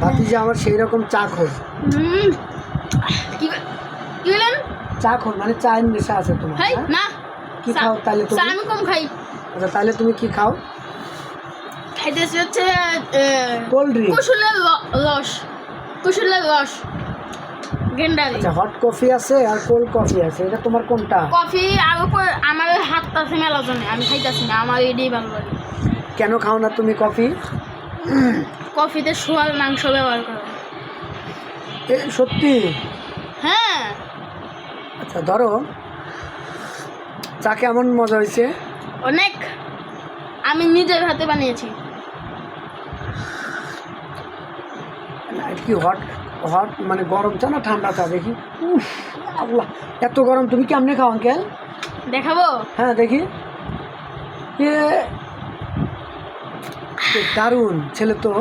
ভাতিজা আমার সেই রকম চাখর। কি বলেন? চাখর মানে চায়ের নেশা আছে তোমার? ভাই হ্যাঁ? না, কি খাও তাহলে তুমি? আমি কম খাই। আচ্ছা তাহলে তুমি কি খাও? খাইতেছি হচ্ছে কোল্ড ড্রিঙ্ক। কুসুলের রস গেন্ডারি। আচ্ছা হট কফি আছে আর কোল্ড কফি আছে, এটা তোমার কোনটা? কফি আর উপর আমার হাতটা আছে মেলা জনে, আমি খাইতেছি না, আমার এটাই ভালো লাগে। কেন খাও না তুমি কফি? কফিতে সোয়াল মাংস ব্যবহার করে। এ সত্যি? হ্যাঁ। আচ্ছা ধরো চা কেমন মজা হয়েছে? অনেক, আমি নিজের হাতে বানিয়েছি। কি হট হট মানে গরম চা না ঠান্ডা চা? দেখি। উফ আল্লাহ, এত গরম তুমি কেমনে খাও আঙ্কেল? দেখাবো? হ্যাঁ দেখি। এ দারুণ ছেলে তো,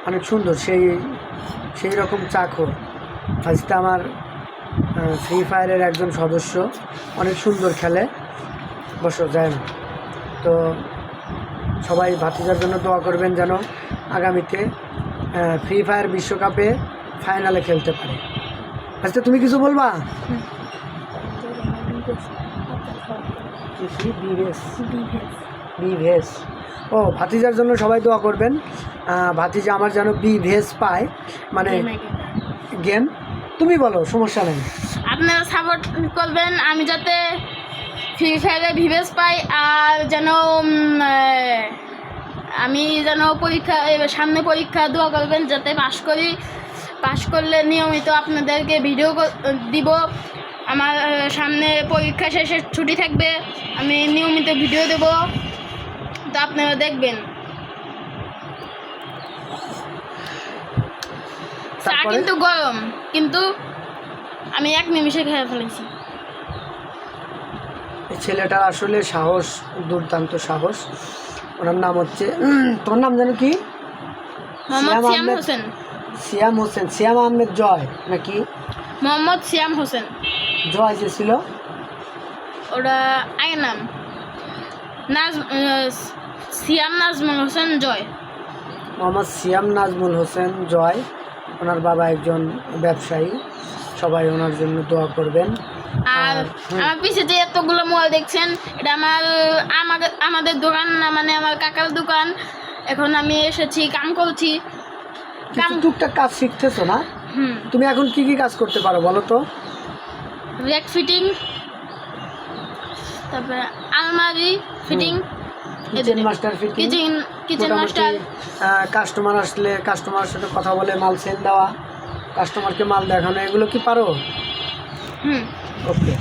অনেক সুন্দর, সেই রকম চাখর। আজকে আমার ফ্রি ফায়ারের একজন সদস্য, অনেক সুন্দর খেলে। বসো যায় না তো, সবাই ভাতিজার জন্য দোয়া করবেন যেন আগামীতে ফ্রি ফায়ার বিশ্বকাপে ফাইনালে খেলতে পারে। আচ্ছা তুমি কিছু বলবা? বিভেস। ও ভাতিজার জন্য সবাই দোয়া করবেন, ভাতিজা আমার যেন বিভেস পায়, মানে গেম। তুমি বলো, সমস্যা নেই। আপনারা সাপোর্ট করবেন আমি যাতে ফ্রি ফায়ারে ভিভেস পাই, আর যেন আমি যেন সামনে পরীক্ষা দোয়া করবেন যাতে পাশ করি। পাশ করলে নিয়মিত আপনাদেরকে ভিডিও দিব। আমার সামনে পরীক্ষা শেষে ছুটি থাকবে, আমি নিয়মিত ভিডিও দেব, তো আপনারা দেখবেন। চা কিন্তু গরম, কিন্তু আমি 1 নিমিষে খেয়ে ফেলেছি। এই ছেলেটার আসলে সাহস, দুর্দান্ত সাহস। ওনার নাম হচ্ছে, তোর নাম জানো কি? মোহাম্মদ সিয়াম হোসেন। সিয়াম হোসেন, সিয়াম আহমেদ জয় নাকি? মোহাম্মদ সিয়াম হোসেন। জয় যে ছিল ওরা আগের নাম সিয়াম নাজমুল হোসেন জয়। মোহাম্মদ সিয়াম নাজমুল হোসেন জয়। ওনার বাবা একজন ব্যবসায়ী, সবাই ওনার জন্য দোয়া করবেন। আর আমার পিছে যে এতগুলো মোবাইল দেখছেন, এটা আমাদের দোকান না, মানে আমার কাকার দোকান। এখন আমি এসেছি, কাম করছি। টুকটাক কাজ শিখতেছো না? তুমি এখন কি কি কাজ করতে পারো বলো তো? রেক ফিটিং, তারপরে আলমারি fitting, kitchen master fitting, kitchen master. Customer আসলে কাস্টমারের সাথে কথা বলে মাল সেল দেওয়া, কাস্টমারকে মাল দেখানো, এগুলো কি পারো? ওকে।